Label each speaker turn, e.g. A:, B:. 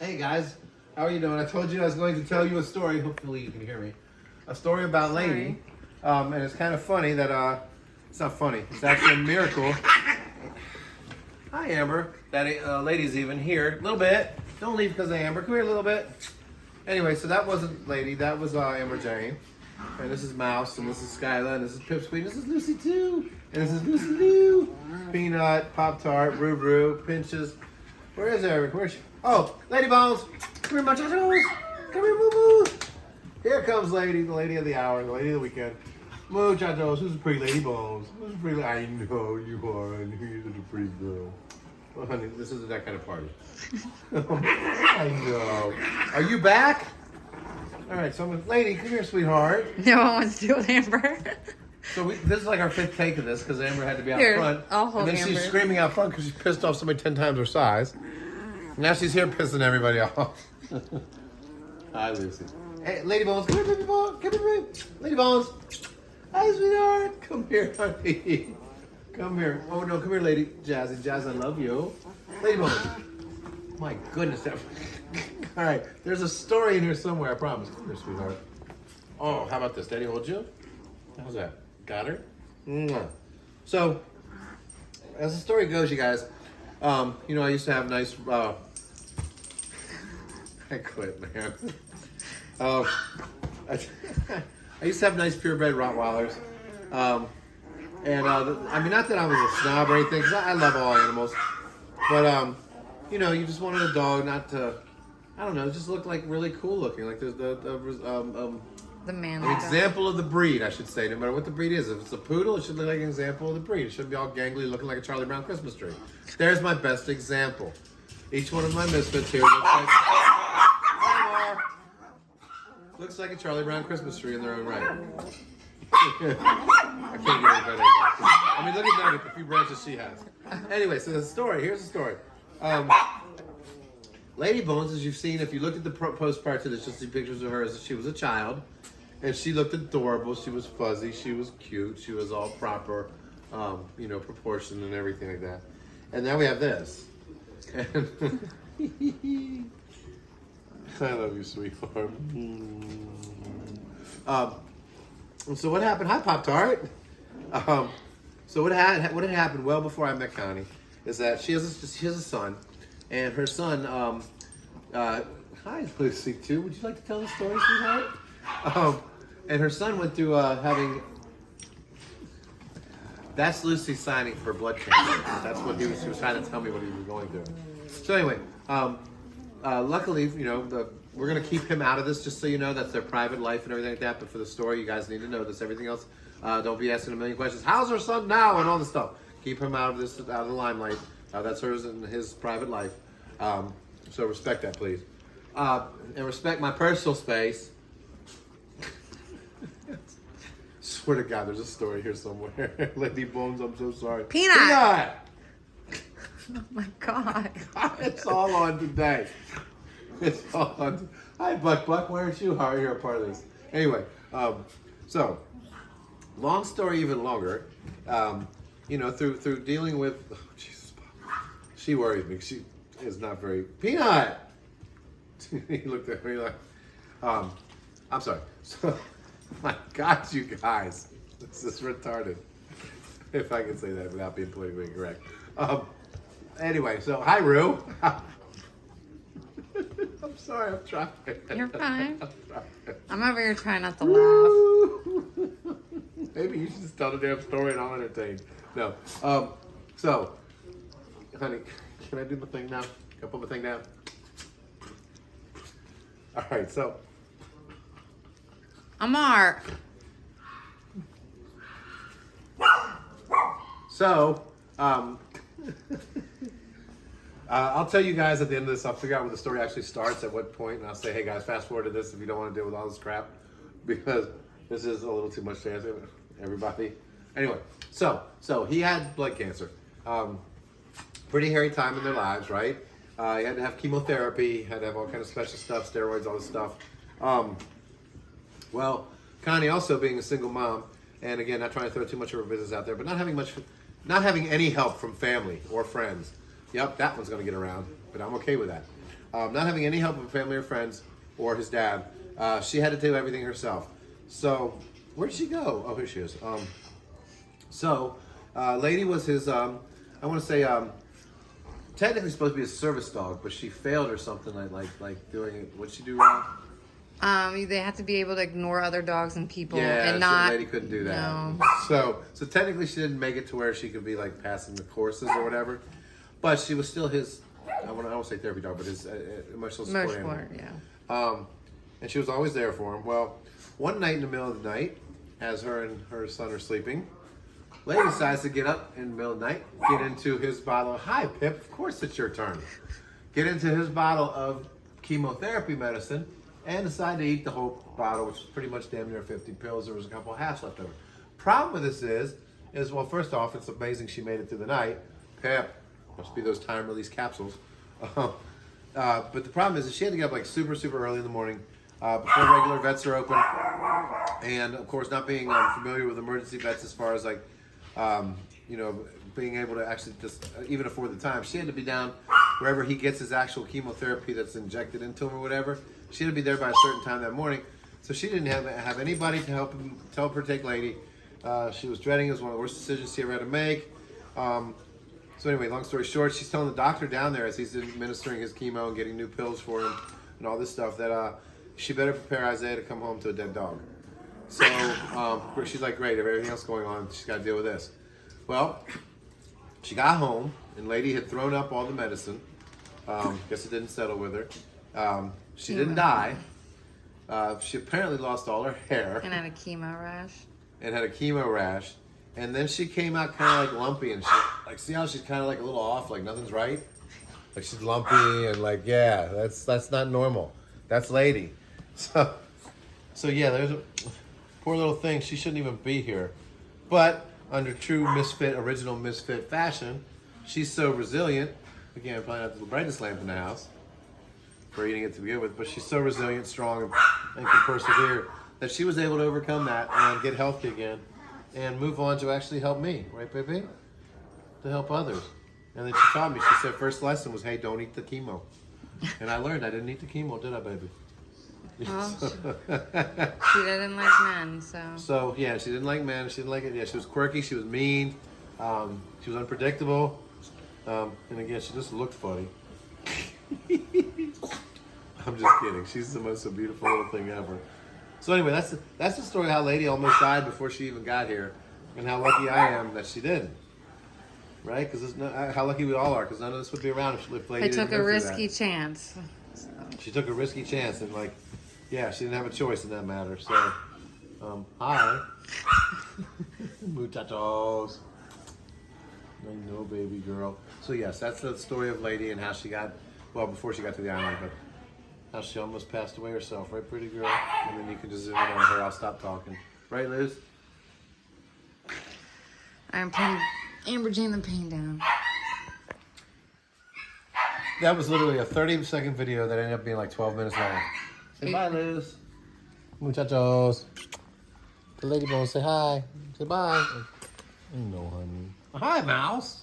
A: Hey guys, how are you doing? I told you I was going to tell you a story. Hopefully you can hear me. A story about Lady. And it's kind of funny that, it's not funny. It's actually a miracle. Hi Amber. That Lady's even here. A little bit. Don't leave because of Amber. Come here a little bit. Anyway, so that wasn't Lady. That was Amber Jane. And this is Mouse. And this is Skyla. And this is Pipsqueak. This is Lucy too. And this is Lucy Lou. Peanut, Pop-Tart, Roo Roo, Pinches. Where is Eric? Where's she? Oh, Lady Bones. Come here, muchachos. Come here, moo moo. Here comes Lady, the lady of the hour, the lady of the weekend. Muchachos, who's a pretty Lady Bones? Who's a pretty? I know you are, and you're such a pretty girl. Well, honey, this isn't that kind of party. I know. Are you back? All right, so Lady, come here, sweetheart.
B: No one wants to do with Amber.
A: So this is like our 5th take of this because Amber had to be out
B: Here,
A: front.
B: I'll hold
A: and then
B: Amber.
A: She's screaming out front because she pissed off somebody 10 times her size. Now she's here pissing everybody off. Hi, Lucy. Hey, Lady Bones, come here, baby Bones. Come here, baby. Lady Bones. Hi, sweetheart. Come here, honey. Come here. Oh, no, come here, Lady Jazzy. Jazz, I love you. Lady Bones. My goodness. All right, there's a story in here somewhere, I promise. Come here, sweetheart. Oh, how about this? Daddy hold you? How's that? Got her? Mwah. So, as the story goes, you guys, you know, I used to have nice, I quit, man. I used to have nice purebred Rottweilers. I mean, not that I was a snob or anything, because I love all animals. But, you know, you just wanted a dog not to, I don't know, just look like really cool looking. Like there's
B: The man.
A: an example of the breed, I should say, no matter what the breed is. If it's a poodle, it should look like an example of the breed. It shouldn't be all gangly looking like a Charlie Brown Christmas tree. There's my best example. Each one of my misfits here looks like a Charlie Brown Christmas tree in their own right. I can't get any better than that. I mean, look at Nugget, the few branches she has. Anyway, so the story, here's the story. Lady Bones, as you've seen, if you looked at the post prior to this, you'll see pictures of her as she was a child. And she looked adorable. She was fuzzy. She was cute. She was all proper, you know, proportion and everything like that. And now we have this. And I love you, sweetheart. So what happened? Hi, Pop-Tart. So what had happened well before I met Connie is that she has a son, and her son. Hi, Lucy too. Would you like to tell the story, sweetheart? And her son went through having. That's Lucy signing for blood cancer. That's what he was trying to tell me what he was going through. So anyway, luckily, you know, we're gonna keep him out of this, just so you know. That's their private life and everything like that. But for the story, you guys need to know this. Everything else, don't be asking a million questions. How's her son now and all this stuff. Keep him out of this, out of the limelight. That's hers and his private life. So respect that, please, and respect my personal space. Swear to God, there's a story here somewhere. Lady Bones, I'm so sorry.
B: Peanut!
A: Peanut!
B: Oh my God.
A: It's all on today. It's all on. Hi, Buck. Why aren't you here a part of this? Anyway, so long story even longer. You know, through dealing with, oh, Jesus, she worries me. She is not very Peanut. He looked at me like, I'm sorry. So, my God, you guys, this is retarded. If I can say that without being politically incorrect. Anyway, so hi, Rue. I'm sorry, I'm trying.
B: You're fine. I'm over here trying not to laugh.
A: Maybe you should just tell the damn story and I'll entertain. No. So, honey, can I do the thing now? Can I put my thing down? All right, so.
B: Amar.
A: So, I'll tell you guys at the end of this, I'll figure out where the story actually starts, at what point, and I'll say, hey guys, fast forward to this if you don't want to deal with all this crap, because this is a little too much to answer everybody. Anyway, so he had blood cancer. Pretty hairy time in their lives, right? He had to have chemotherapy, had to have all kind of special stuff, steroids, all this stuff. Well, Connie also being a single mom, and again, not trying to throw too much of her business out there, but not having any help from family or friends. Yep, that one's going to get around, but I'm okay with that. not having any help of family or friends or his dad. She had to do everything herself. So, where'd she go? Oh, here she is. Lady was his, I want to say, technically supposed to be a service dog, but she failed or something like doing it. What'd she do wrong?
B: They have to be able to ignore other dogs and people,
A: Yeah,
B: and not.
A: the lady couldn't do that.
B: No.
A: So technically she didn't make it to where she could be like passing the courses or whatever, but she was still his. I won't say therapy dog, but his emotional support animal.
B: Yeah.
A: And she was always there for him. Well, one night in the middle of the night, as her and her son are sleeping, lady decides to get up in the middle of the night, get into his bottle. Hi, Pip. Of course it's your turn. Get into his bottle of chemotherapy medicine and decide to eat the whole bottle, which was pretty much damn near 50 pills. There was a couple of halves left over. Problem with this is well, first off, it's amazing she made it through the night. Pip, must be those time release capsules. But the problem is she had to get up like super early in the morning before regular vets are open, and of course not being familiar with emergency vets as far as like being able to actually just even afford the time. She had to be down wherever he gets his actual chemotherapy that's injected into him or whatever. She had to be there by a certain time that morning, so she didn't have anybody to help her take lady. She was dreading it. It was one of the worst decisions she ever had to make. So anyway, long story short, she's telling the doctor down there as he's administering his chemo and getting new pills for him and all this stuff that she better prepare Isaiah to come home to a dead dog. So she's like, great, if everything else going on, she's got to deal with this. Well, she got home and lady had thrown up all the medicine. Guess it didn't settle with her. She didn't die. She apparently lost all her hair.
B: And had a chemo rash.
A: And then she came out kind of like lumpy and shit. Like, see how she's kind of like a little off, like nothing's right? Like she's lumpy and like, yeah, that's not normal. That's lady. So yeah, there's a poor little thing. She shouldn't even be here. But under true original misfit fashion, she's so resilient. Again, probably not the brightest lamp in the house for eating it to begin with, but she's so resilient, strong, and can persevere that she was able to overcome that and get healthy again and move on to actually help me, right, baby? To help others. And then she taught me, she said, first lesson was, hey, don't eat the chemo. And I learned I didn't eat the chemo, did I, baby?
B: Well, she didn't like men, so.
A: So, yeah, she didn't like men. She didn't like it. Yeah, she was quirky. She was mean. She was unpredictable. And again, she just looked funny. I'm just kidding. She's the most beautiful little thing ever. So anyway, that's the story of how lady almost died before she even got here, and how lucky I am that she didn't. Right? Because how lucky we all are. Because none of this would be around if lady
B: I
A: didn't
B: took a risky chance. So.
A: She took a risky chance, and like, yeah, she didn't have a choice in that matter. So, hi, muchachos. I know, baby girl. So yes, that's the story of lady and how she got, well, before she got to the island, but how she almost passed away herself, right, pretty girl? And then you can just zoom in on her. I'll stop talking. Right, Liz?
B: I'm putting Amber Jane the pain down.
A: That was literally a 30-second video that ended up being like 12 minutes long. Say bye, Liz. Muchachos. The lady bones say hi. Say bye. No, honey. Hi, mouse.